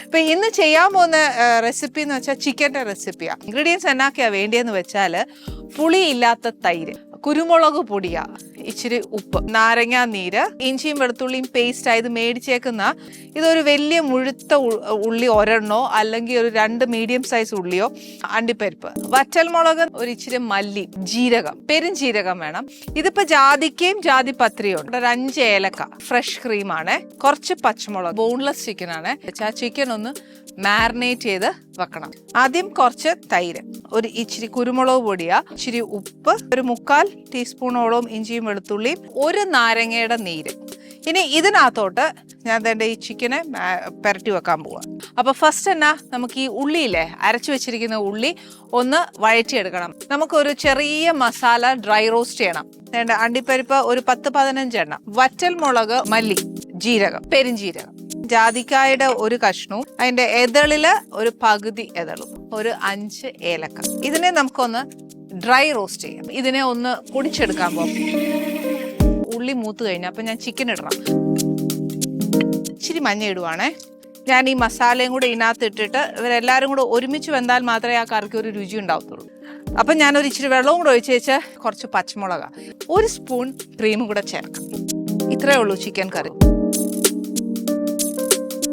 ഇപ്പൊ ഇന്ന് ചെയ്യാൻ പോകുന്ന റെസിപ്പി എന്ന് വെച്ചാൽ ചിക്കൻ്റെ റെസിപ്പിയാണ്. ഇൻഗ്രീഡിയൻസ് എന്നൊക്കെയാ വേണ്ടിയെന്ന് വെച്ചാൽ പുളിയില്ലാത്ത തൈര്, കുരുമുളക് പൊടിയ, ഇച്ചിരി ഉപ്പ്, നാരങ്ങാ നീര്, ഇഞ്ചിയും വെളുത്തുള്ളിയും പേസ്റ്റ് ആയത് മേടിച്ചേക്കുന്ന ഇതൊരു വലിയ മുഴുത്ത ഉള്ളി ഒരെണ്ണോ അല്ലെങ്കിൽ ഒരു 2 മീഡിയം സൈസ് ഉള്ളിയോ, അണ്ടിപ്പരിപ്പ്, വറ്റൽമുളക്, ഒരു ഇച്ചിരി മല്ലി, ജീരകം, പെരുംജീരകം വേണം. ഇതിപ്പോ ജാതിക്കയും ജാതിപത്രിയും ഉണ്ട്, ഒരു 5 ഏലക്ക, ഫ്രഷ് ക്രീമാണ്, കുറച്ച് പച്ചമുളക്, ബോൺലെസ് ചിക്കൻ ആണ്. ആ ചിക്കൻ ഒന്ന് മാരിനേറ്റ് ചെയ്ത് വെക്കണം. ആദ്യം കുറച്ച് തൈര്, ഒരു ഇച്ചിരി കുരുമുളക് പൊടിയ, ഇച്ചിരി ഉപ്പ്, ഒരു 3/4 ടീസ്പൂണോളം ഇഞ്ചിയും വെളുത്തുള്ളിയും, ഒരു നാരങ്ങയുടെ നീര്. ഇനി ഇതിനകത്തോട്ട് ഞാൻ തന്നെ ഈ ചിക്കനെ പുരട്ടി വെക്കാൻ പോവാ. അപ്പൊ ഫസ്റ്റ് എന്നാ, നമുക്ക് ഈ ഉള്ളിയില്ലേ, അരച്ചു വെച്ചിരിക്കുന്ന ഉള്ളി ഒന്ന് വഴറ്റിയെടുക്കണം. നമുക്കൊരു ചെറിയ മസാല ഡ്രൈ റോസ്റ്റ് ചെയ്യണം. അണ്ടിപ്പരിപ്പ് ഒരു 10-15 എണ്ണം, വറ്റൽ മുളക്, മല്ലി, ജീരകം, പെരുംജീരകം, ജാതിക്കായുടെ ഒരു കഷ്ണവും, അതിന്റെ എതളില് ഒരു പകുതി എതളും, ഒരു 5 ഏലക്ക. ഇതിനെ നമുക്കൊന്ന് ഡ്രൈ റോസ്റ്റ് ചെയ്യാം. ഇതിനെ ഒന്ന് പൊടിച്ചെടുക്കാൻ പോകും. ഉള്ളി മൂത്ത് കഴിഞ്ഞാൽ അപ്പം ഞാൻ ചിക്കൻ ഇടണം. ഇച്ചിരി മഞ്ഞ ഇടുവാണേ. ഞാൻ ഈ മസാലയും കൂടെ ഇതിനകത്ത് ഇട്ടിട്ട് ഇവരെല്ലാവരും കൂടെ ഒരുമിച്ച് വെന്താൽ മാത്രമേ ആ കറിക്ക് ഒരു രുചി ഉണ്ടാവത്തുള്ളൂ. അപ്പം ഞാനൊരു ഇച്ചിരി വെള്ളവും കൂടെ ഒഴിച്ച് വെച്ച് കുറച്ച് പച്ചമുളക്, 1 സ്പൂൺ ക്രീമും കൂടെ ചേർക്കാം. ഇത്രയേ ഉള്ളൂ ചിക്കൻ കറി.